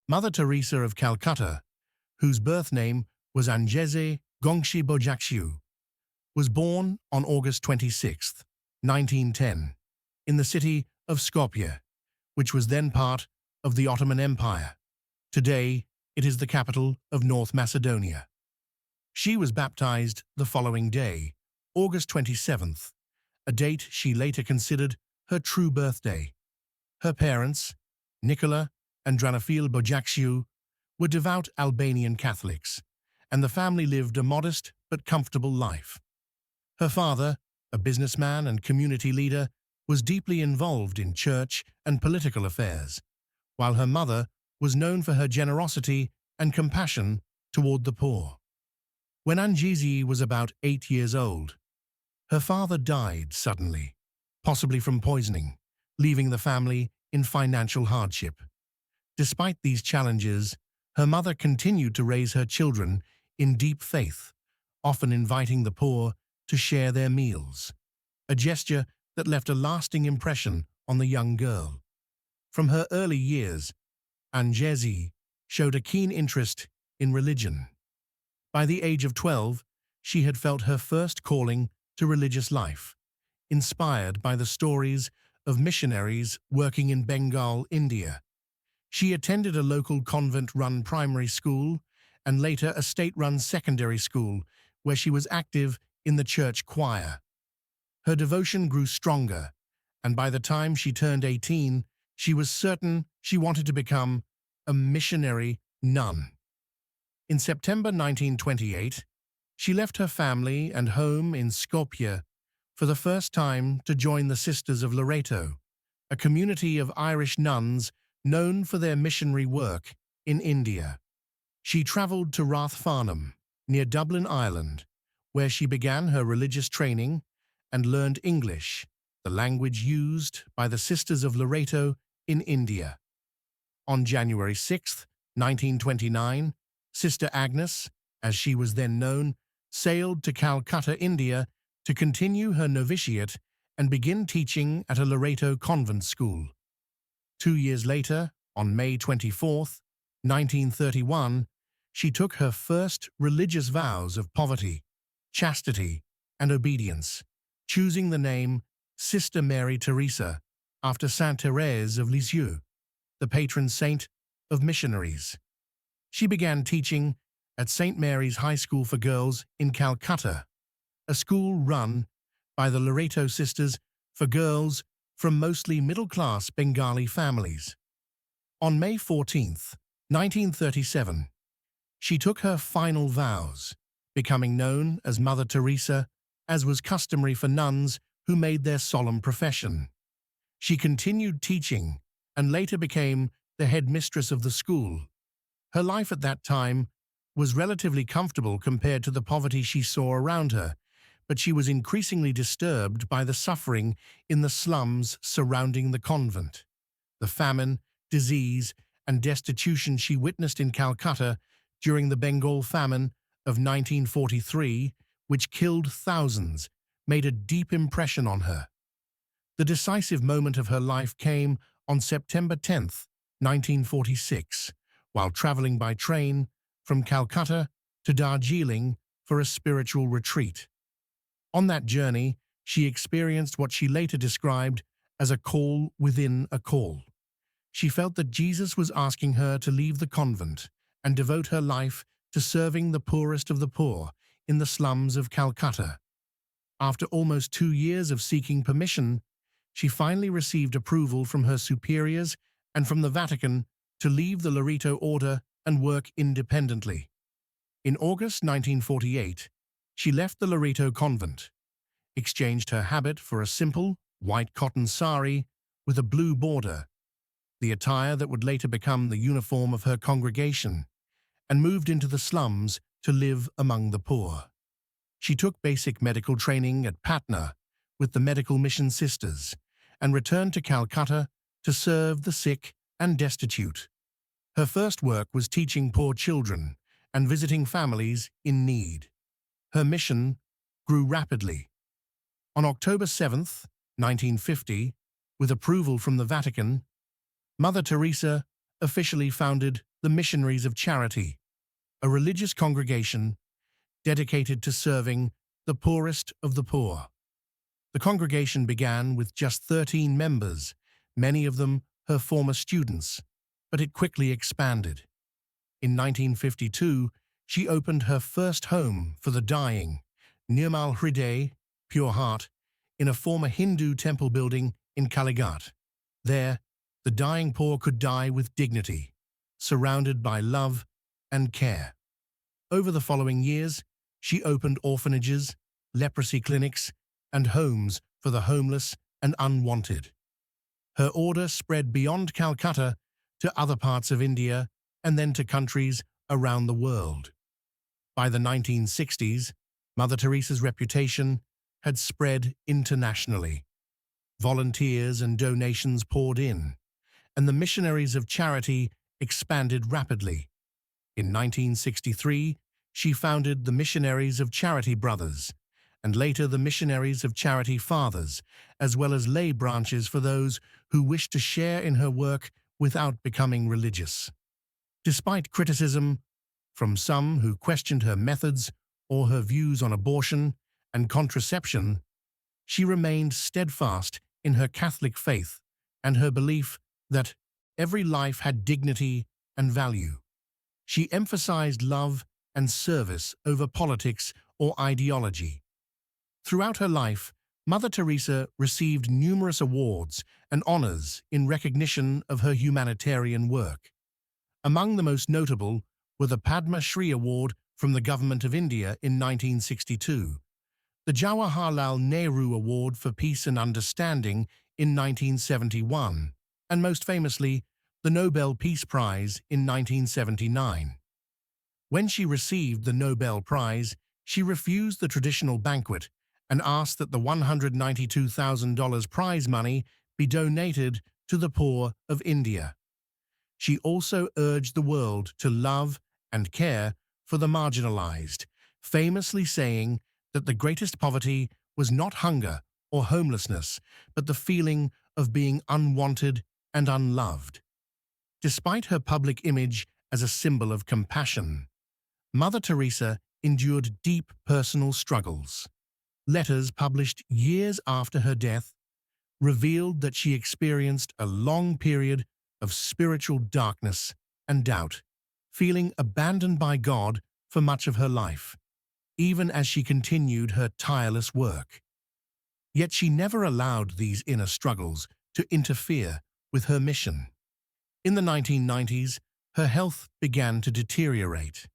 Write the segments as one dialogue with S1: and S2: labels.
S1: Mother Teresa of Calcutta, whose birth name was Anjezë Gonxhe Bojaxhiu, was born on August 26, 1910, in the city of Skopje, which was then part of the Ottoman Empire. Today, it is the capital of North Macedonia. She was baptized the following day, August 27th, a date she later considered her true birthday. Her parents, Nicola and Dranophil Bojaxhiu, were devout Albanian Catholics, and the family lived a modest but comfortable life. Her father, a businessman and community leader, was deeply involved in church and political affairs, while her mother was known for her generosity and compassion toward the poor. When Anjezë was about 8 years old, her father died suddenly, possibly from poisoning, leaving the family in financial hardship. Despite these challenges, her mother continued to raise her children in deep faith, often inviting the poor to share their meals, a gesture that left a lasting impression on the young girl. From her early years, Anjezë showed a keen interest in religion. By the age of 12, she had felt her first calling to religious life, inspired by the stories of missionaries working in Bengal, India. She attended a local convent-run primary school and later a state-run secondary school where she was active in the church choir. Her devotion grew stronger, and by the time she turned 18, she was certain she wanted to become a missionary nun. In September 1928, she left her family and home in Skopje for the first time to join the Sisters of Loreto, a community of Irish nuns known for their missionary work in India. She traveled to Rathfarnham, near Dublin, Ireland, where she began her religious training and learned English, the language used by the Sisters of Loreto in India. On January 6, 1929, Sister Agnes, as she was then known, sailed to Calcutta, India, to continue her novitiate and begin teaching at a Loreto convent school. 2 years later, on May 24, 1931, she took her first religious vows of poverty, chastity, and obedience, choosing the name Sister Mary Teresa after Saint Thérèse of Lisieux, the patron saint of missionaries. She began teaching at St. Mary's High School for Girls in Calcutta, a school run by the Loreto Sisters for girls from mostly middle-class Bengali families. On May 14, 1937, she took her final vows, becoming known as Mother Teresa, as was customary for nuns who made their solemn profession. She continued teaching and later became the headmistress of the school. Her life at that time was relatively comfortable compared to the poverty she saw around her, but she was increasingly disturbed by the suffering in the slums surrounding the convent. The famine, disease, and destitution she witnessed in Calcutta during the Bengal famine of 1943, which killed thousands, made a deep impression on her. The decisive moment of her life came on September 10, 1946, while traveling by train from Calcutta to Darjeeling for a spiritual retreat. On that journey, she experienced what she later described as a call within a call. She felt that Jesus was asking her to leave the convent and devote her life to serving the poorest of the poor in the slums of Calcutta. After almost 2 years of seeking permission, she finally received approval from her superiors and from the Vatican to leave the Loreto order and work independently. In August 1948, she left the Loreto convent, exchanged her habit for a simple, white cotton sari with a blue border, the attire that would later become the uniform of her congregation, and moved into the slums to live among the poor. She took basic medical training at Patna with the Medical Mission Sisters and returned to Calcutta to serve the sick and destitute. Her first work was teaching poor children and visiting families in need. Her mission grew rapidly. On October 7, 1950, with approval from the Vatican, Mother Teresa officially founded the Missionaries of Charity, a religious congregation dedicated to serving the poorest of the poor. The congregation began with just 13 members, many of them her former students, but it quickly expanded. In 1952, she opened her first home for the dying, Nirmal Hriday, Pure Heart, in a former Hindu temple building in Kalighat. There, the dying poor could die with dignity, surrounded by love and care. Over the following years, she opened orphanages, leprosy clinics, and homes for the homeless and unwanted. Her order spread beyond Calcutta to other parts of India and then to countries around the world. By the 1960s, Mother Teresa's reputation had spread internationally. Volunteers and donations poured in, and the Missionaries of Charity expanded rapidly. In 1963, she founded the Missionaries of Charity Brothers, and later the Missionaries of Charity Fathers, as well as lay branches for those who wished to share in her work without becoming religious. Despite criticism from some who questioned her methods or her views on abortion and contraception, she remained steadfast in her Catholic faith and her belief that every life had dignity and value. She emphasized love and service over politics or ideology. Throughout her life, Mother Teresa received numerous awards and honors in recognition of her humanitarian work. Among the most notable were the Padma Shri Award from the Government of India in 1962, the Jawaharlal Nehru Award for Peace and Understanding in 1971, and most famously, the Nobel Peace Prize in 1979. When she received the Nobel Prize, she refused the traditional banquet and asked that the $192,000 prize money be donated to the poor of India. She also urged the world to love and care for the marginalized, famously saying that the greatest poverty was not hunger or homelessness, but the feeling of being unwanted and unloved. Despite her public image as a symbol of compassion, Mother Teresa endured deep personal struggles. Letters published years after her death revealed that she experienced a long period of spiritual darkness and doubt, feeling abandoned by God for much of her life, even as she continued her tireless work. Yet she never allowed these inner struggles to interfere with her mission. In the 1990s, her health began to deteriorate.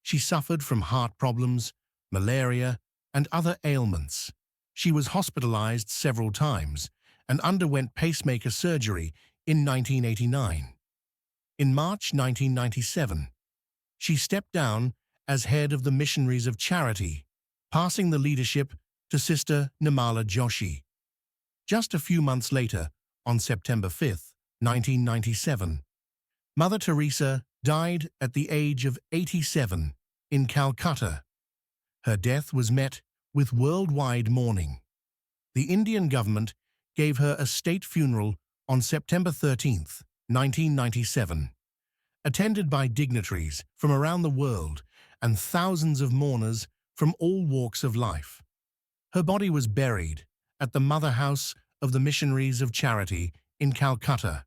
S1: She suffered from heart problems, malaria, and other ailments. She was hospitalized several times and underwent pacemaker surgery in 1989. In March 1997, she stepped down as head of the Missionaries of Charity, passing the leadership to Sister Nirmala Joshi. Just a few months later, on September 5, 1997, Mother Teresa died at the age of 87 in Calcutta. Her death was met with worldwide mourning. The Indian government gave her a state funeral on September 13, 1997, attended by dignitaries from around the world and thousands of mourners from all walks of life. Her body was buried at the Mother House of the Missionaries of Charity in Calcutta,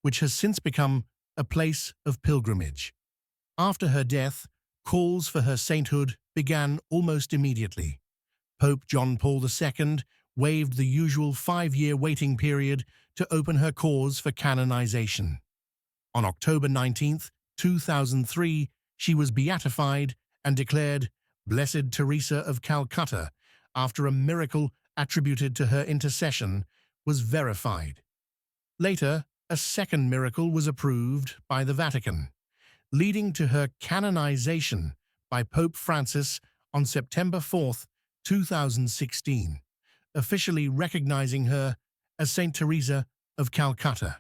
S1: which has since become a place of pilgrimage. After her death, calls for her sainthood began almost immediately. Pope John Paul II waived the usual 5-year waiting period to open her cause for canonization. On October 19, 2003, she was beatified and declared Blessed Teresa of Calcutta after a miracle attributed to her intercession was verified. Later, a second miracle was approved by the Vatican, leading to her canonization by Pope Francis on September 4, 2016, officially recognizing her as Saint Teresa of Calcutta.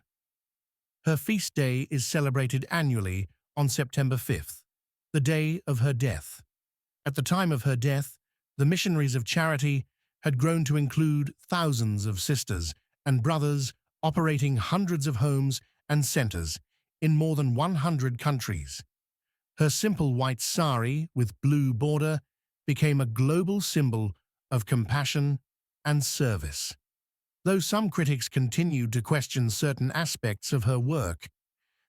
S1: Her feast day is celebrated annually on September 5th, the day of her death. At the time of her death, the Missionaries of Charity had grown to include thousands of sisters and brothers operating hundreds of homes and centers in more than 100 countries. Her simple white sari with blue border became a global symbol of compassion and service. Though some critics continued to question certain aspects of her work,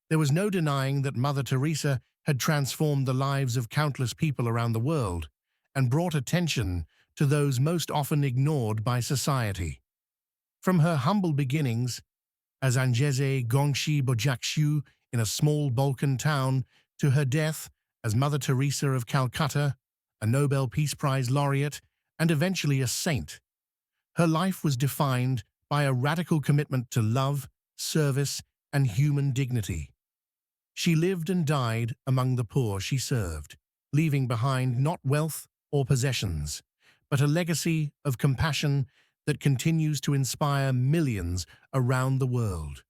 S1: there was no denying that Mother Teresa had transformed the lives of countless people around the world and brought attention to those most often ignored by society. From her humble beginnings as Anjezë Gonxhe Bojaxhiu in a small Balkan town to her death as Mother Teresa of Calcutta, a Nobel Peace Prize laureate, and eventually a saint, her life was defined by a radical commitment to love, service, and human dignity. She lived and died among the poor she served, leaving behind not wealth or possessions, but a legacy of compassion that continues to inspire millions around the world.